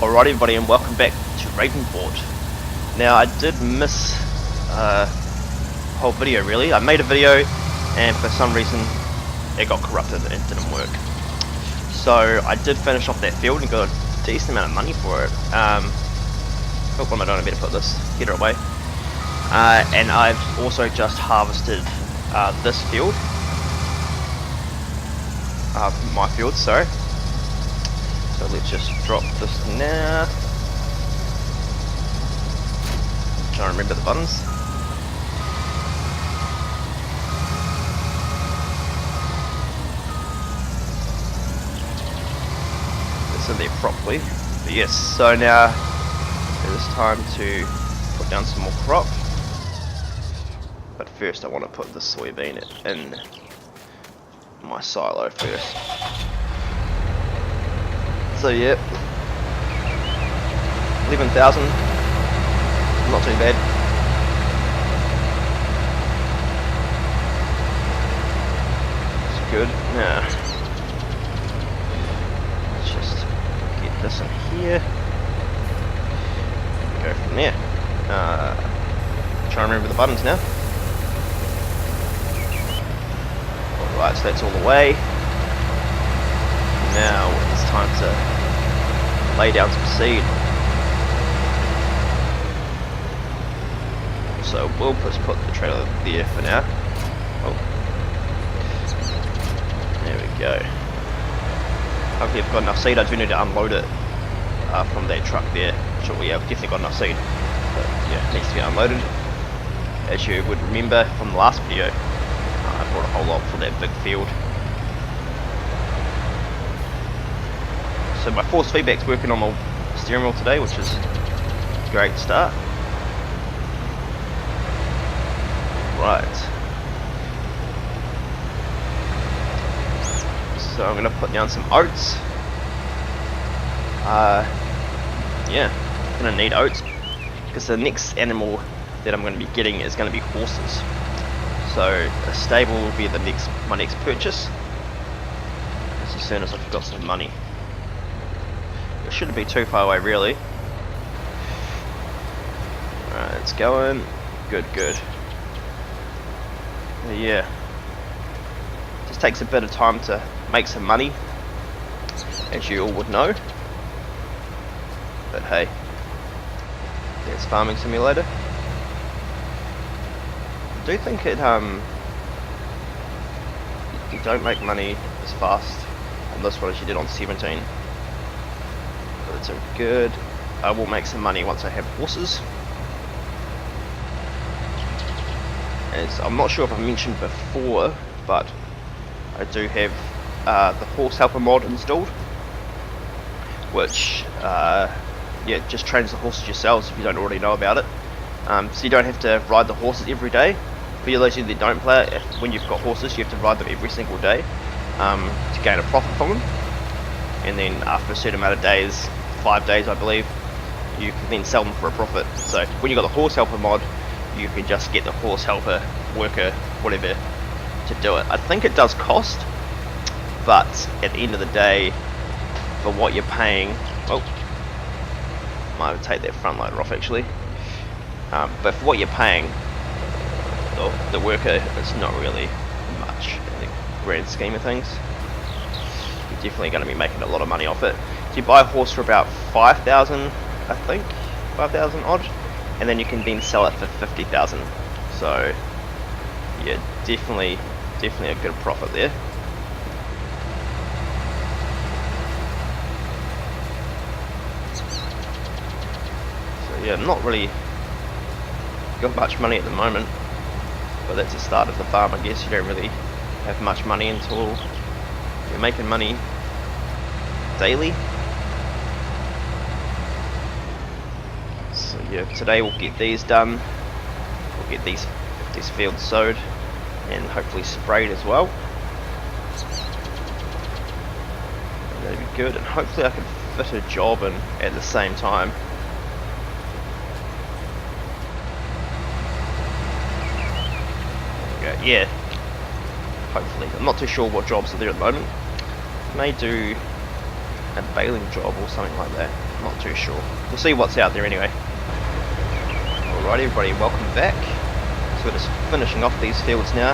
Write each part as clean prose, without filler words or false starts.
Alright everybody, and welcome back to ravenpot. Now I did miss a whole video really. I made a video and for some reason it got corrupted and didn't work. So I did finish off that field and got a decent amount of money for it. Oh, what am I doing? I better put this header away. And I've also just harvested this field. My field, sorry. So let's just drop this now. Trying to remember the buttons. It's in there properly. But yes, so now it is time to put down some more crop. But first I want to put the soybean in my silo first. So yeah, 11,000, not too bad. It's good. Now, let's just get this in here. Go from there. Try and remember the buttons now. Alright, so that's all the way. Now it's time to lay down some seed. So we'll just put the trailer there for now. Oh, there we go. Hopefully I've got enough seed. I do need to unload it from that truck there. Sure, yeah, I've definitely got enough seed. But yeah, it needs to be unloaded. As you would remember from the last video, I brought a whole lot for that big field. So my force feedback's working on my steering wheel today, which is a great start. Right. So I'm going to put down some oats. Yeah, I'm going to need oats because the next animal that I'm going to be getting is going to be horses. So a stable will be my next purchase. As soon as I've got some money. It shouldn't be too far away really. Alright, it's going. Good. Yeah. Just takes a bit of time to make some money, as you all would know. But hey, there's Farming Simulator. I do think it you don't make money as fast on this one as you did on 17. But it's a good. I will make some money once I have horses. As I'm not sure if I mentioned before, but I do have the horse helper mod installed, which yeah, just trains the horses yourselves if you don't already know about it. So you don't have to ride the horses every day. For those of you that don't play it, when you've got horses, you have to ride them every single day to gain a profit from them. And then after a certain amount of days, 5 days I believe, you can then sell them for a profit. So when you got the horse helper mod, you can just get the horse helper, worker, whatever, to do it. I think it does cost, but at the end of the day, for what you're paying, oh, might have to take that front lighter off actually. But for what you're paying, the worker, it's not really much in the grand scheme of things. You're definitely going to be making a lot of money off it. So you buy a horse for about 5,000, I think, 5,000 odd, and then you can then sell it for 50,000. So yeah, definitely a good profit there. So yeah, I'm not really got much money at the moment, but that's the start of the farm. I guess you don't really have much money until you're making money daily. So yeah, today we'll get these done. We'll get these fields sowed and hopefully sprayed as well. And that'll be good, and hopefully I can fit a job in at the same time. There we go. Yeah, hopefully. I'm not too sure what jobs are there at the moment. May do a baling job or something like that. I'm not too sure. We'll see what's out there anyway. Alright everybody, welcome back. So we're just finishing off these fields now.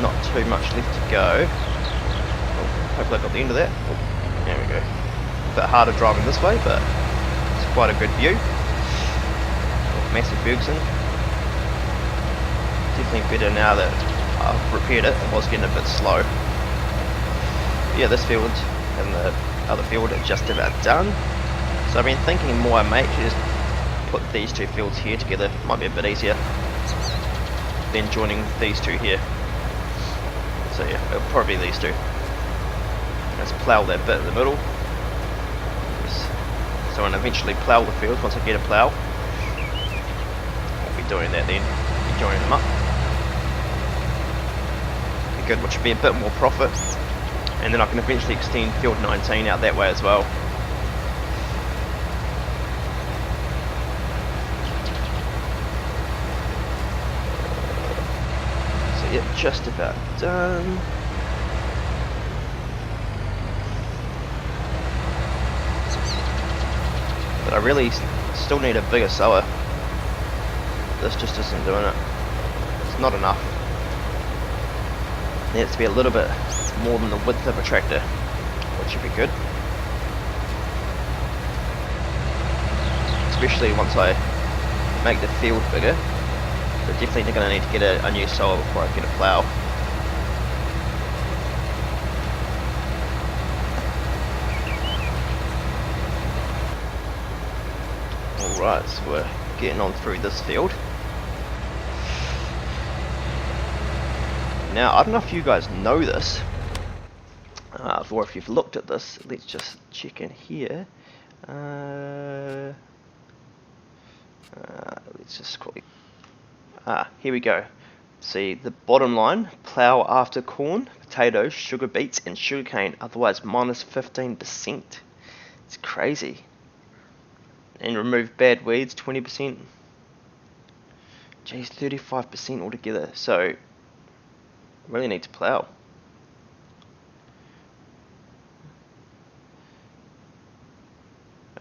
Not too much left to go. Oh, hopefully I got the end of that. Oh, there we go. A bit harder driving this way, but it's quite a good view. Oh, massive Bergson. Definitely better now that I've repaired it. It was getting a bit slow. But yeah, this field and the other field are just about done. So I've been thinking more I may actually just put these two fields here together. Might be a bit easier than joining these two here. So yeah, it'll probably be these two. Let's plough that bit in the middle. Yes. So I'll eventually plough the fields once I get a plough. I'll be doing that then, be joining them up. Be good, which would be a bit more profit. And then I can eventually extend field 19 out that way as well. So yeah, just about done. But I really still need a bigger sower. This just isn't doing it. It's not enough. It needs to be a little bit more than the width of a tractor, which should be good. Especially once I make the field bigger. So definitely going to need to get a new sower before I get a plough. Alright, so we're getting on through this field. Now, I don't know if you guys know this, or if you've looked at this. Let's just check in here. Let's just quickly. Here we go. See the bottom line: plough after corn, potatoes, sugar beets, and sugarcane. Otherwise, minus 15%. It's crazy. And remove bad weeds, 20%. Geez, 35% altogether. So, really need to plough.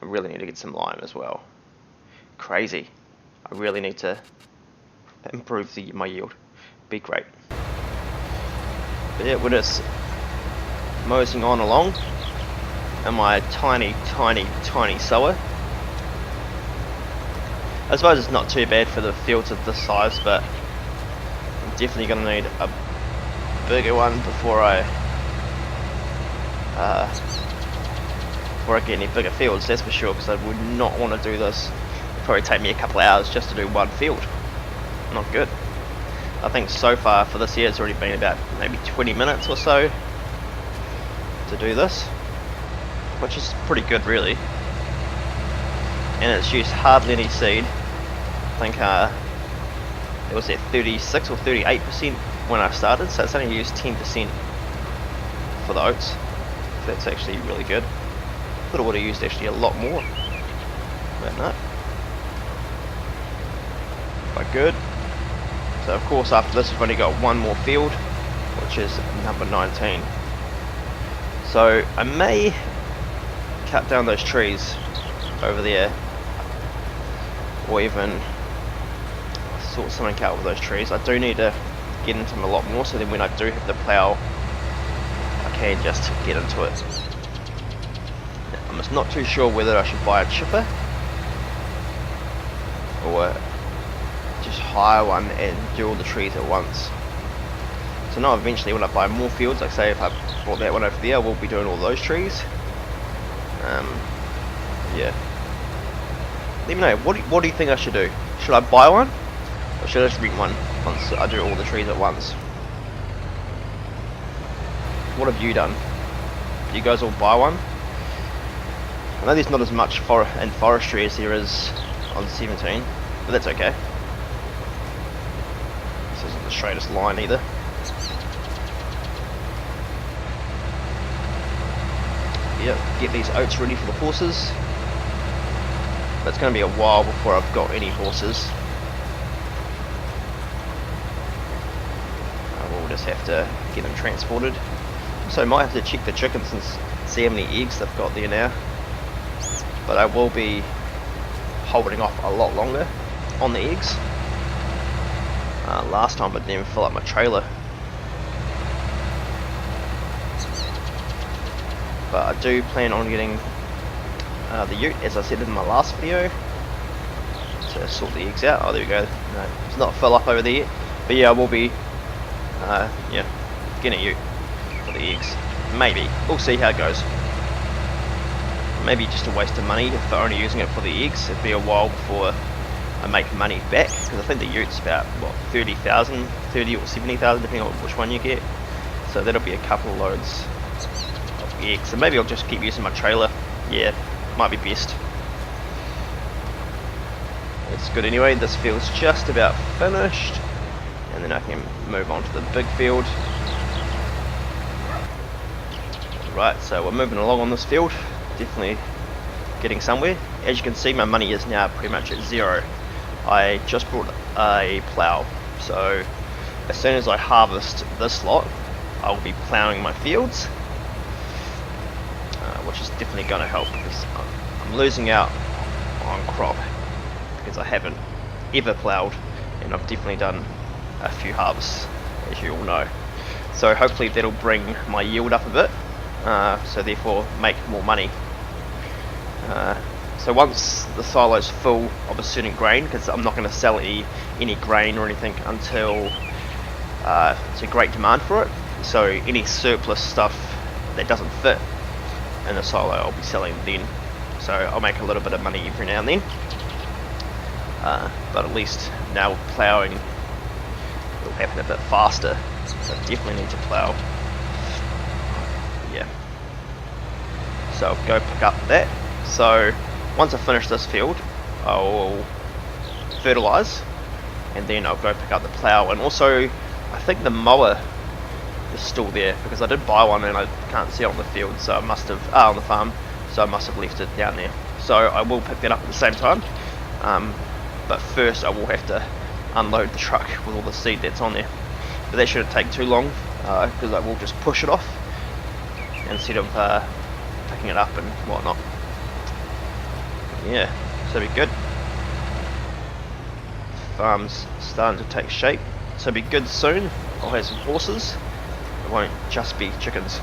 I really need to get some lime as well. Crazy. I really need to improve my yield. Be great. But yeah, we're just moseying on along in my tiny sower. I suppose it's not too bad for the fields of this size, but I'm definitely going to need a bigger one before I get any bigger fields, that's for sure, because I would not want to do this. It'd probably take me a couple of hours just to do one field. Not good. I think so far for this year it's already been about maybe 20 minutes or so to do this, which is pretty good really. And it's used hardly any seed. I think it was at 36 or 38% when I started, so it's only used 10% for the oats. So that's actually really good. I thought it would have used actually a lot more, but no. Quite good. So of course after this we've only got one more field, which is number 19. So I may cut down those trees over there, or even sort something out with those trees. I do need to get into them a lot more, so then when I do have the plough I can just get into it. I'm just not too sure whether I should buy a chipper or just hire one and do all the trees at once. So now eventually when I buy more fields, like say if I bought that one over there, I will be doing all those trees. Yeah. Let me know, what do you think I should do? Should I buy one? Or should I just rent one once I do all the trees at once? What have you done? Do you guys all buy one? I know there's not as much in forestry as there is on 17, but that's okay. This isn't the straightest line either. Yep, get these oats ready for the horses. That's going to be a while before I've got any horses. I will just have to get them transported. So I might have to check the chickens and see how many eggs they've got there now. But I will be holding off a lot longer on the eggs. Last time I didn't even fill up my trailer. But I do plan on getting the ute, as I said in my last video, to sort the eggs out. Oh, there we go. No, it's not fill up over there yet. But yeah, I will be yeah, getting a ute for the eggs. Maybe. We'll see how it goes. Maybe just a waste of money if they're only using it for the eggs. It'd be a while before I make money back, because I think the ute's about, what, 30,000, 30 or 70,000, depending on which one you get. So that'll be a couple of loads of eggs. So maybe I'll just keep using my trailer. Yeah, might be best. It's good anyway. This field's just about finished, and then I can move on to the big field. Right, so we're moving along on this field. Definitely getting somewhere. As you can see, my money is now pretty much at zero. I just bought a plough, so as soon as I harvest this lot, I'll be ploughing my fields, which is definitely going to help, because I'm losing out on crop because I haven't ever ploughed, and I've definitely done a few harvests, as you all know. So hopefully that'll bring my yield up a bit, so therefore make more money. So once the silo's full of a certain grain, because I'm not going to sell any grain or anything until it's a great demand for it, so any surplus stuff that doesn't fit in the silo I'll be selling then. So I'll make a little bit of money every now and then, but at least now with ploughing it'll happen a bit faster, so I definitely need to plough. Yeah, so I'll go pick up that. So once I finish this field, I'll fertilise, and then I'll go pick up the plough. And also, I think the mower is still there, because I did buy one and I can't see it on the field, so I must have on the farm, so I must have left it down there. So I will pick that up at the same time. But first I will have to unload the truck with all the seed that's on there. But that shouldn't take too long, because I will just push it off instead of picking it up and whatnot. Yeah, so it'll be good. Farm's starting to take shape, so it'll be good soon. I'll have some horses. It won't just be chickens.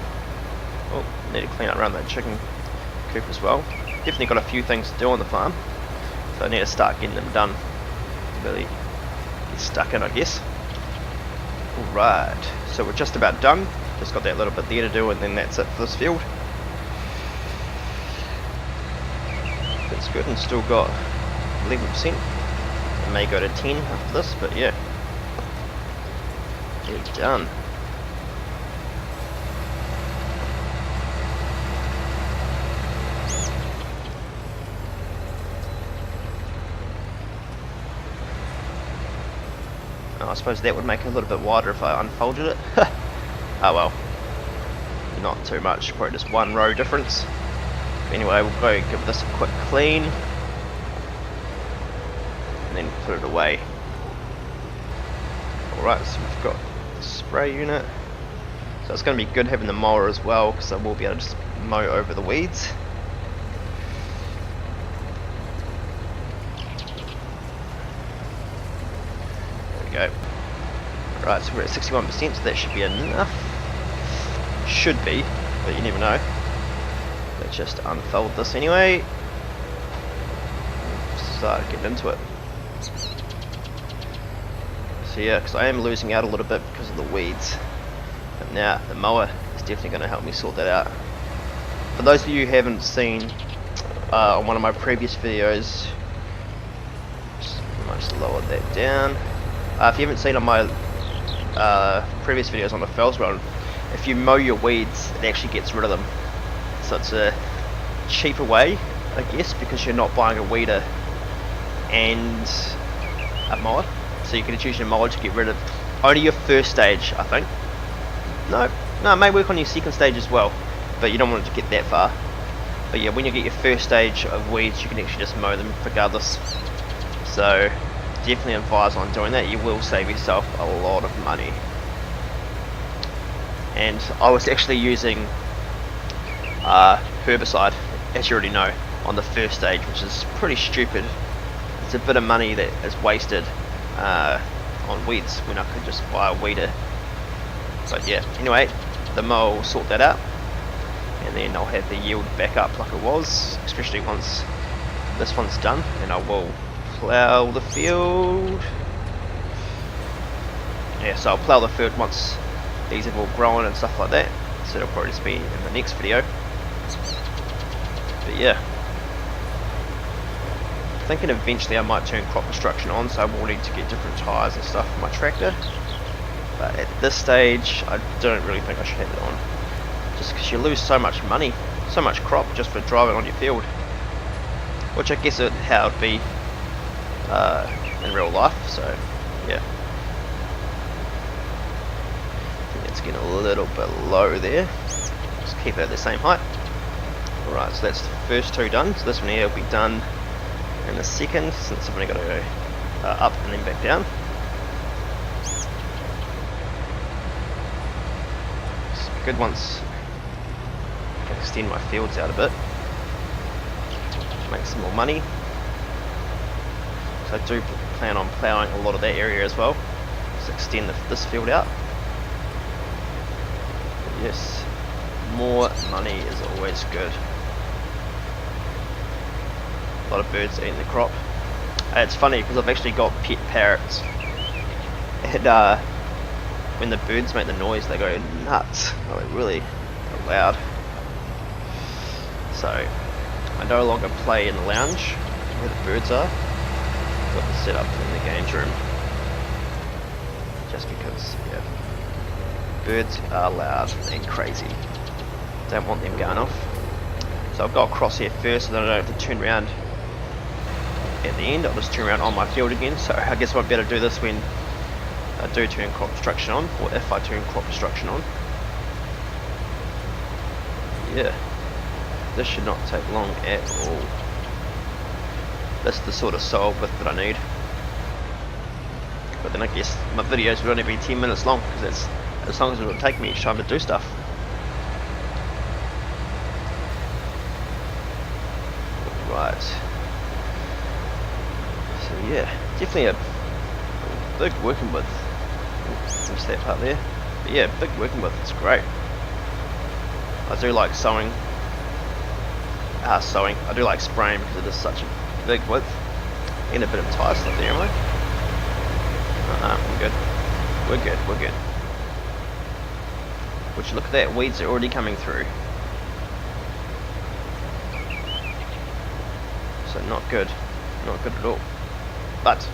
Oh, need to clean up around that chicken coop as well. Definitely got a few things to do on the farm, so I need to start getting them done. Really get stuck in, I guess. Alright, so we're just about done. Just got that little bit there to do, and then that's it for this field. That's good, and still got 11%. It may go to 10 after this, but yeah. Get it done. I suppose that would make it a little bit wider if I unfolded it. Oh well, not too much, probably just one row difference. Anyway, we'll go give this a quick clean and then put it away. Alright, so we've got the spray unit, so it's going to be good having the mower as well, because I will be able to just mow over the weeds. Go. Right, so we're at 61%, so that should be enough. Should be, but you never know. Let's just unfold this anyway. Start getting into it. So yeah, because I am losing out a little bit because of the weeds. But now the mower is definitely going to help me sort that out. For those of you who haven't seen on one of my previous videos, just lower that down. If you haven't seen on my previous videos on the fells run, if you mow your weeds, it actually gets rid of them. So it's a cheaper way, I guess, because you're not buying a weeder and a mower. So you can just use your mower to get rid of only your first stage, I think. No, it may work on your second stage as well, but you don't want it to get that far. But yeah, when you get your first stage of weeds, you can actually just mow them regardless. So definitely advise on doing that. You will save yourself a lot of money. And I was actually using herbicide, as you already know, on the first stage, which is pretty stupid. It's a bit of money that is wasted on weeds when I could just buy a weeder. But yeah, anyway, the mower will sort that out, and then I'll have the yield back up like it was, especially once this one's done, and I will plough the field. Yeah, so I'll plough the field once these have all grown and stuff like that, so it'll probably just be in the next video. But yeah, thinking eventually I might turn crop destruction on, so I'm wanting to get different tyres and stuff for my tractor. But at this stage, I don't really think I should have it on, just because you lose so much money, so much crop just for driving on your field, which I guess is how it'd be in real life. So yeah, I think it's getting a little bit low there. Just keep it at the same height. Alright, so that's the first two done. So this one here will be done in a second, since I've only got to go up and then back down. It's good once I can extend my fields out a bit, make some more money. So I do plan on ploughing a lot of that area as well, just extend this field out. But yes, more money is always good. A lot of birds eating the crop. It's funny because I've actually got pet parrots, and when the birds make the noise they go nuts, like really loud. So I no longer play in the lounge where the birds are. I've got them set up in the games room, just because yeah, birds are loud and crazy. Don't want them going off. So I've got a crosshair first, so then I don't have to turn around at the end. I'll just turn around on my field again. So I guess I won't be able to do this when I do turn crop destruction on, or if I turn crop destruction on. Yeah, this should not take long at all. That's the sort of soil width that I need. But then I guess my videos would only be 10 minutes long, because that's as long as it would take me each time to do stuff. Right. So yeah, definitely a big working width. Oops, that part there. But yeah, big working width, it's great. I do like sowing. I do like spraying because it is such a big width. And a bit of tyre stuff there, am I? We're good. We're good, we're good. Which, look at that, weeds are already coming through. So not good. Not good at all. But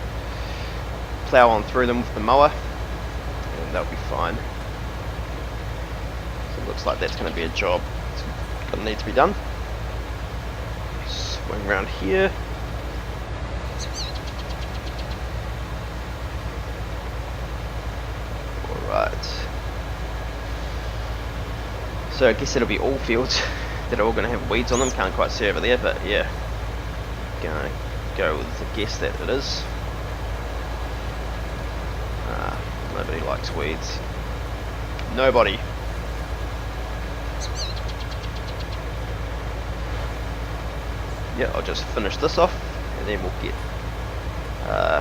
plough on through them with the mower and they'll be fine. So it looks like that's going to be a job that's going to need to be done. Swing around here. Alright. So I guess it'll be all fields that are all going to have weeds on them. Can't quite see over there, but yeah. Gonna go with the guess that it is. Nobody likes weeds. Nobody. Yeah, I'll just finish this off and then we'll get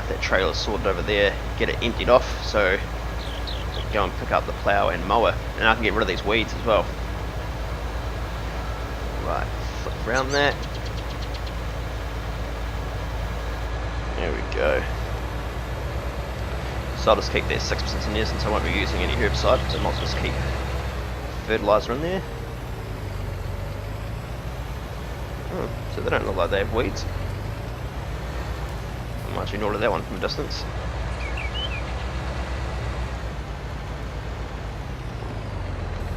that trailer sorted over there, get it emptied off, so go and pick up the plough and mower, and I can get rid of these weeds as well. Right, flip around that. There we go. So I'll just keep that 6% in there since I won't be using any herbicide, so I might as well just keep fertiliser in there. Oh, so they don't look like they have weeds. I might actually order that one from a distance.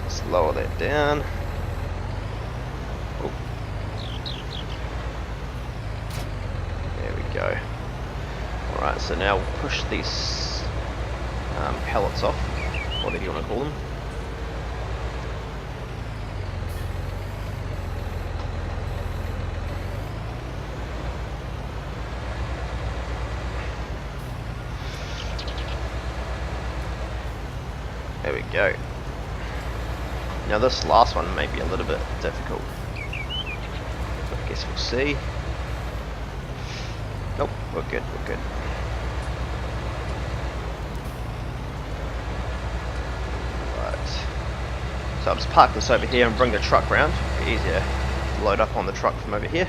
Let's lower that down. Oh. There we go. Alright, so now we'll push these pellets off, whatever you want to call them. There we go. Now this last one may be a little bit difficult. I guess we'll see. Nope, we're good, we're good. Right. So I'll just park this over here and bring the truck round. It'll be easier to load up on the truck from over here.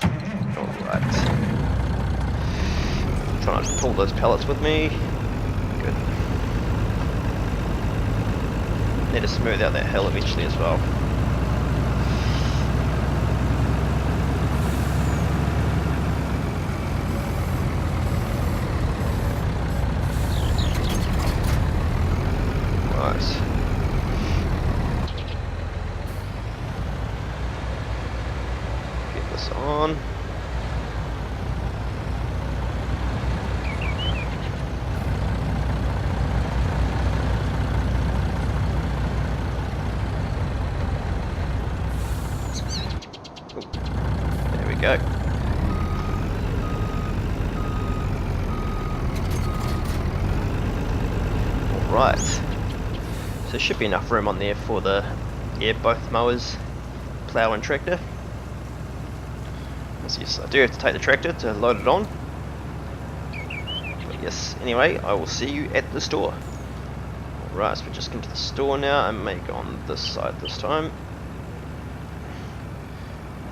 Alright. Trying to pull those pallets with me. Good. Need to smooth out that hill eventually as well. Nice. Get this on. There we go. Alright. So there should be enough room on there for the, both mowers, plough and tractor. So yes, I do have to take the tractor to load it on. But yes, anyway, I will see you at the store. Alright, so we just come to the store now. I may go on this side this time.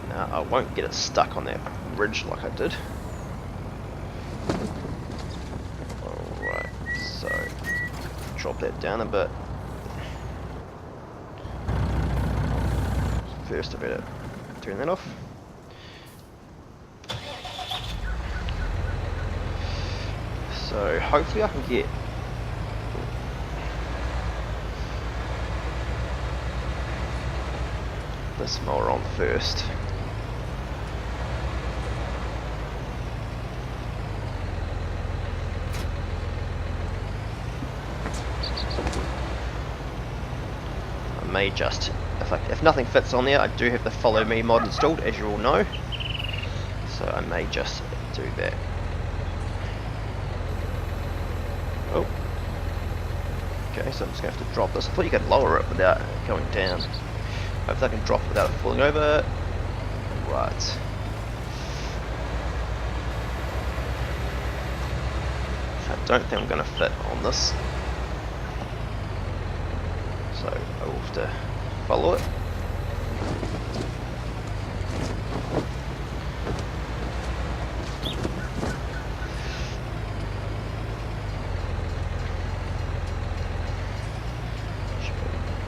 Now I won't get it stuck on that ridge like I did. Alright, so drop that down a bit. First I better turn that off. So hopefully I can get this mower on first. I may just, if nothing fits on there, I do have the follow me mod installed, as you all know, so I may just do that. Oh, okay, so I'm just going to have to drop this. I thought you could lower it without going down. Hopefully I can drop it without it falling over. Right. I don't think I'm going to fit on this, so I will have to follow it.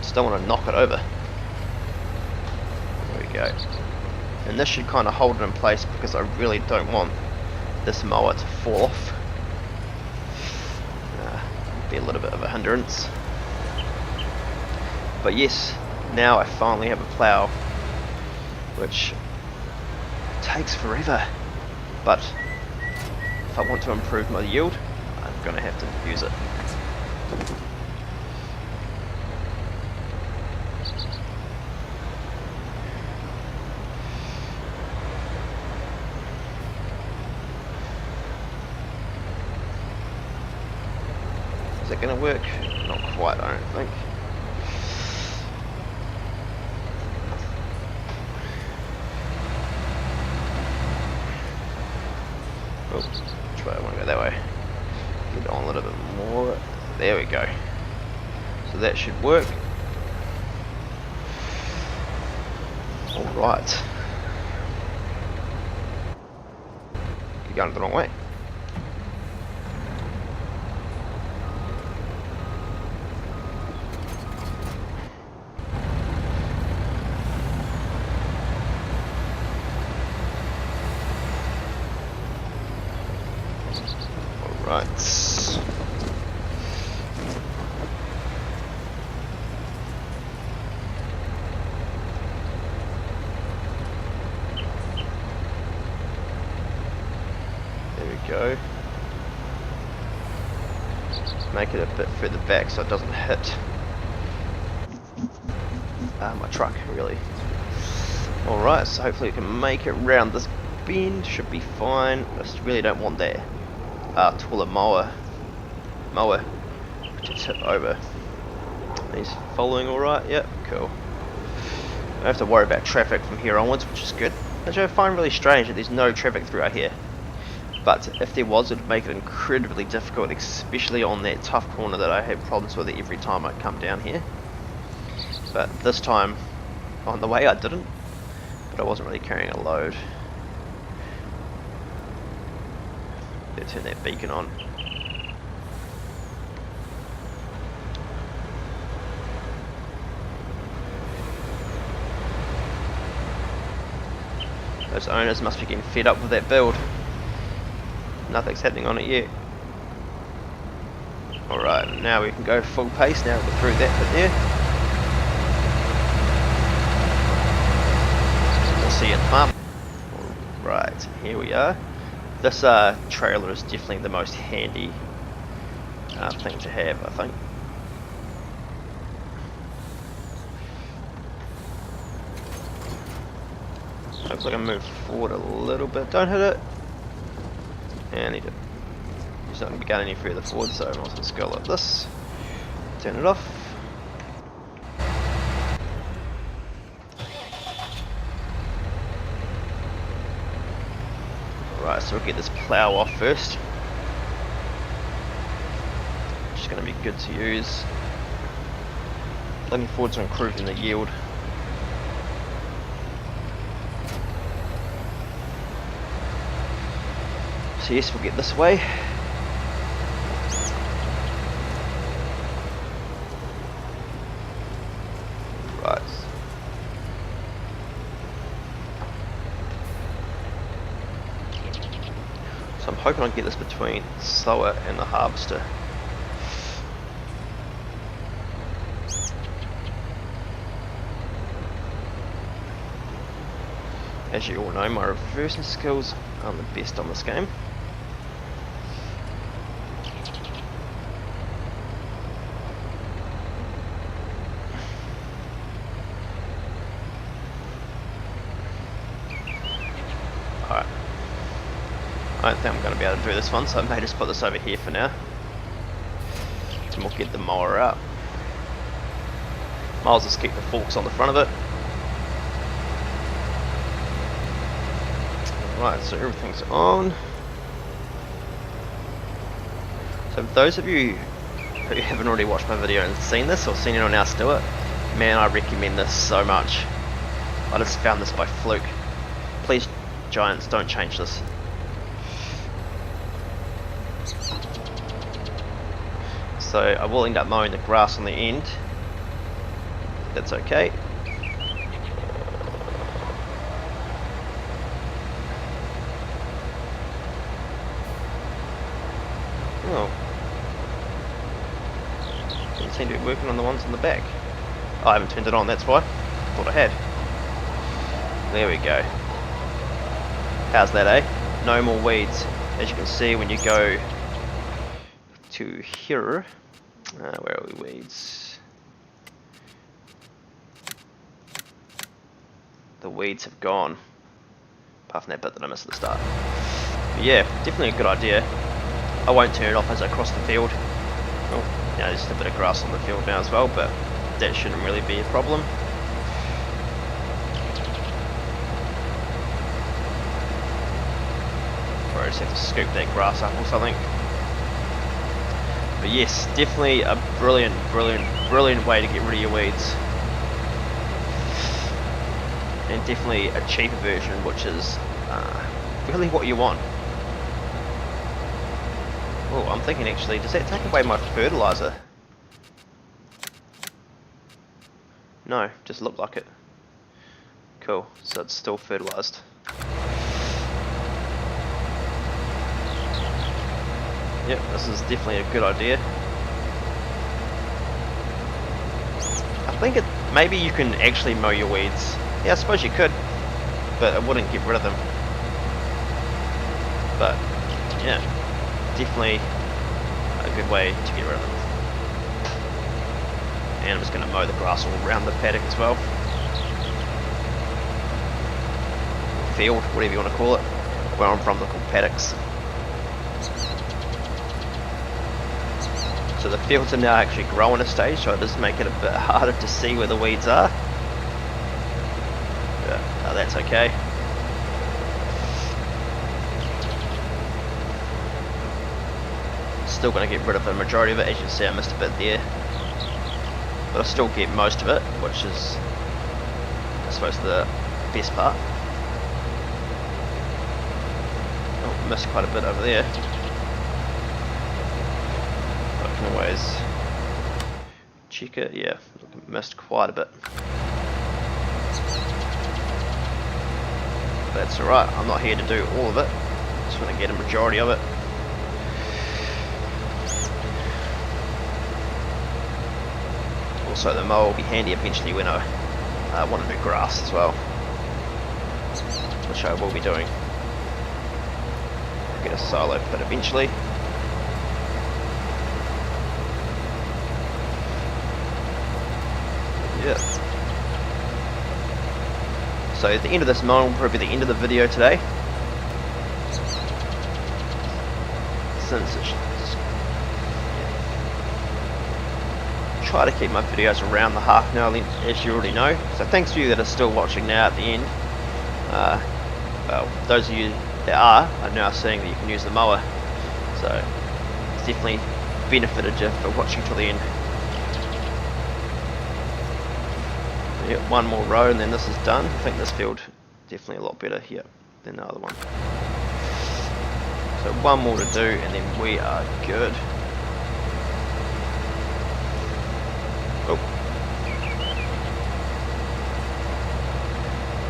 Just don't want to knock it over. There we go. And this should kind of hold it in place because I really don't want this mower to fall off. Be a little bit of a hindrance. But yes, now I finally have a plough, which takes forever, but if I want to improve my yield, I'm going to have to use it. Is that going to work? Not quite, I don't think. Oops, try I want to go that way. Get on a little bit more. There we go. So that should work. Alright. You're going the wrong way. Right. There we go. Make it a bit further back so it doesn't hit my truck, really. Alright, so hopefully we can make it round this bend. Should be fine. I just really don't want that taller mower to tip over. He's following alright, yep, cool. I don't have to worry about traffic from here onwards, which is good. Which I find really strange that there's no traffic throughout here. But if there was, it would make it incredibly difficult, especially on that tough corner that I had problems with every time I come down here. But this time, on the way I didn't, but I wasn't really carrying a load. Better turn that beacon on. Those owners must be getting fed up with that build. Nothing's happening on it yet. Alright, now we can go full pace now we're through that bit there. We'll see you at the farm. Right, here we are. This trailer is definitely the most handy thing to have, I think. Looks like I move forward a little bit. Don't hit it. And he did. He's not going to be going any further forward, so I'm also going to go like this. Turn it off. Right, so we'll get this plough off first. Just going to be good to use. Looking forward to improving the yield. So yes, we'll get this way. Right. So I'm hoping I can get this between sower and the harvester. As you all know, my reversing skills aren't the best on this game. Alright. I don't think I'm going to be able to do this one, so I may just put this over here for now. And we'll get the mower out. Might as well just keep the forks on the front of it. Right, so everything's on. So for those of you who haven't already watched my video and seen this, or seen anyone else do it, man, I recommend this so much. I just found this by fluke. Please, Giants, don't change this. So I will end up mowing the grass on the end. That's okay. Oh. Doesn't seem to be working on the ones on the back. Oh, I haven't turned it on, that's why. Thought I had. There we go. How's that, eh? No more weeds. As you can see when you go to here, where are we, weeds? The weeds have gone. Apart from that bit that I missed at the start. But yeah, definitely a good idea. I won't turn it off as I cross the field. Oh, yeah, there's just a bit of grass on the field now as well, but that shouldn't really be a problem. Or I just have to scoop that grass up or something. But yes, definitely a brilliant way to get rid of your weeds. And definitely a cheaper version, which is really what you want. Oh, I'm thinking actually, does that take away my fertilizer? No, just looked like it. Cool, so it's still fertilized. Yep, this is definitely a good idea. I think maybe you can actually mow your weeds. Yeah, I suppose you could, but it wouldn't get rid of them. But yeah, definitely a good way to get rid of them. And I'm just going to mow the grass all around the paddock as well. Field, whatever you want to call it. Where I'm from, they're called paddocks. So the fields are now actually growing a stage, so it does make it a bit harder to see where the weeds are. Yeah, no, that's okay. Still going to get rid of the majority of it. As you can see, I missed a bit there, but I still get most of it, which is, I suppose, the best part. Oh, missed quite a bit over there. I can always check it. Yeah, missed quite a bit. That's alright, I'm not here to do all of it. Just want to get a majority of it. Also, the mower will be handy eventually when I want to do grass as well, which I will be doing. I'll get a silo pit eventually. Yeah. So at the end of this mowing will probably be the end of the video today. Since it's try to keep my videos around the half an hour length, as you already know. So thanks to you that are still watching now at the end. Well, those of you that are now seeing that you can use the mower. So it's definitely benefited you for watching till the end. Yep, one more row and then this is done. I think this field definitely a lot better here than the other one. So one more to do and then we are good. Oh.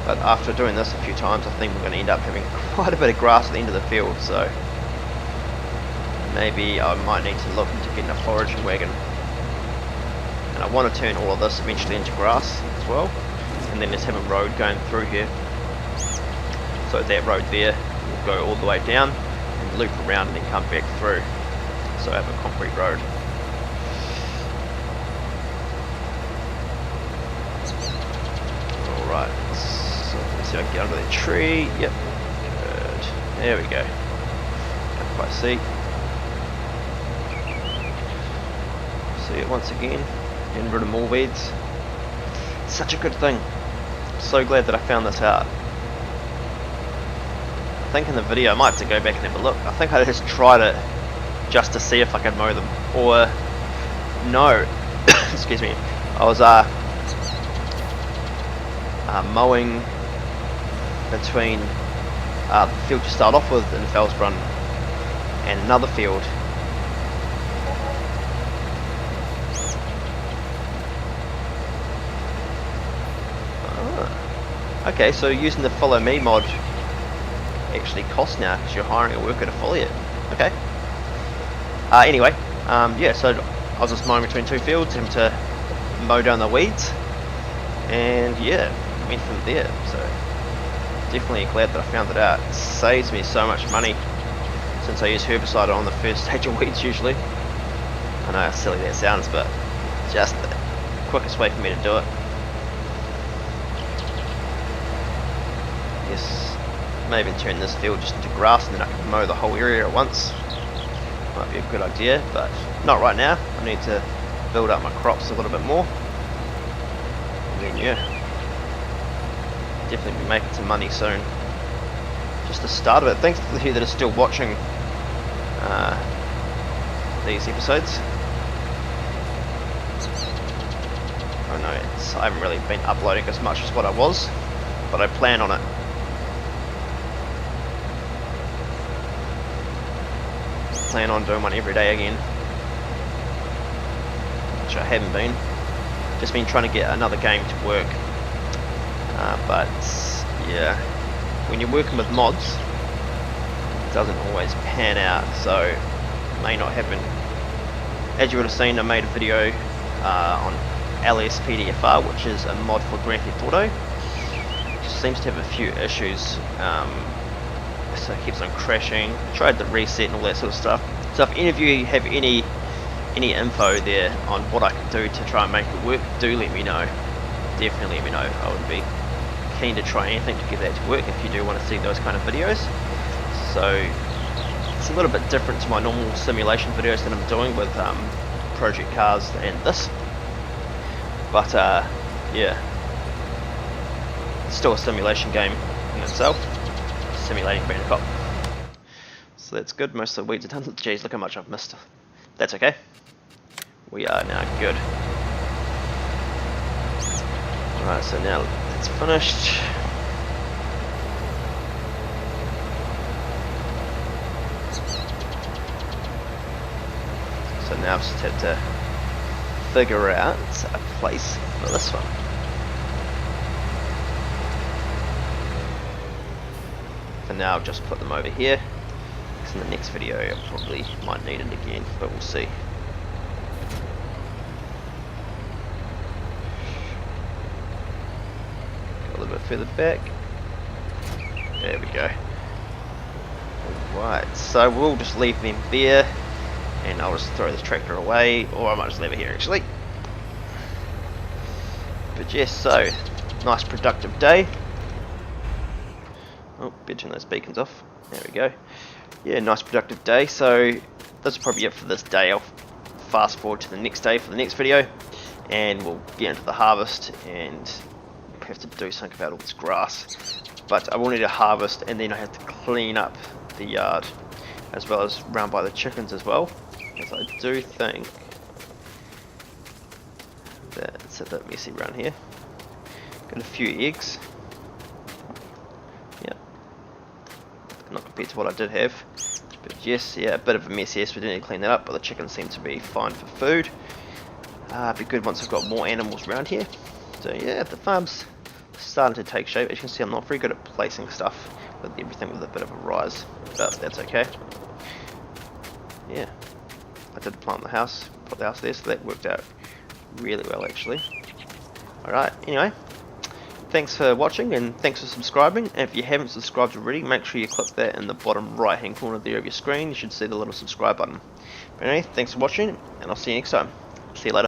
But after doing this a few times, I think we're going to end up having quite a bit of grass at the end of the field, so maybe I might need to look into getting a foraging wagon. And I want to turn all of this eventually into grass as well, and then just have a road going through here. So that road there will go all the way down and loop around and then come back through. So I have a concrete road. Alright, so let's see if I can get under that tree. Yep, good. There we go. Can't quite see. See it once again. Getting rid of more weeds. Such a good thing. So glad that I found this out. I think in the video I might have to go back and have a look. I think I just tried it just to see if I could mow them. Or no, excuse me. I was mowing between the field you start off with in Felsbrunn and another field. Okay, so using the follow me mod actually costs now because you're hiring a worker to follow you. Okay. Anyway, yeah, so I was just mowing between two fields, having to mow down the weeds, and yeah, went from there. So definitely glad that I found it out. It saves me so much money since I use herbicide on the first stage of weeds usually. I know how silly that sounds, but just the quickest way for me to do it. Yes, maybe turn this field just into grass and then I can mow the whole area at once. Might be a good idea, but not right now. I need to build up my crops a little bit more. And then yeah, definitely be making some money soon. Just the start of it. Thanks to you that are still watching these episodes. I know I haven't really been uploading as much as what I was, but I plan on it. Plan on doing one every day again, which I haven't been. Just been trying to get another game to work, but yeah, when you're working with mods, it doesn't always pan out, so it may not happen. As you would have seen, I made a video on LSPDFR, which is a mod for Grand Theft Auto. It just seems to have a few issues. So it keeps on crashing. Tried the reset and all that sort of stuff. So if any of you have any info there on what I can do to try and make it work, do let me know. Definitely let me know. I would be keen to try anything to get that to work if you do want to see those kind of videos. So it's a little bit different to my normal simulation videos that I'm doing with project cars and this. But yeah, it's still a simulation game in itself, simulating being a cop. So that's good. Most of the weeds are done. Jeez, look how much I've missed. That's okay. We are now good. Alright, so now it's finished. So now I've just had to figure out a place for this one. For now, I'll just put them over here. Because in the next video, I probably might need it again, but we'll see. Go a little bit further back. There we go. Alright, so we'll just leave them there. And I'll just throw this tractor away, or I might just leave it here actually. But yes, so nice productive day. Oh, better turn those beacons off. There we go. Yeah, nice productive day. So that's probably it for this day. I'll fast forward to the next day for the next video, and we'll get into the harvest and have to do something about all this grass. But I will need to harvest, and then I have to clean up the yard, as well as round by the chickens as well. Because I do think that it's a bit messy around here. Got a few eggs. Yeah. Not compared to what I did have. But yes, yeah, a bit of a mess here, so we do need to clean that up, but the chickens seem to be fine for food. It'd be good once I've got more animals around here. So yeah, the farm's starting to take shape. As you can see, I'm not very good at placing stuff with everything with a bit of a rise, but that's okay. Yeah. I did plant the house, put the house there, so that worked out really well actually. Alright, anyway, thanks for watching and thanks for subscribing. And if you haven't subscribed already, make sure you click that in the bottom right hand corner there of your screen. You should see the little subscribe button. But anyway, thanks for watching, and I'll see you next time. See you later.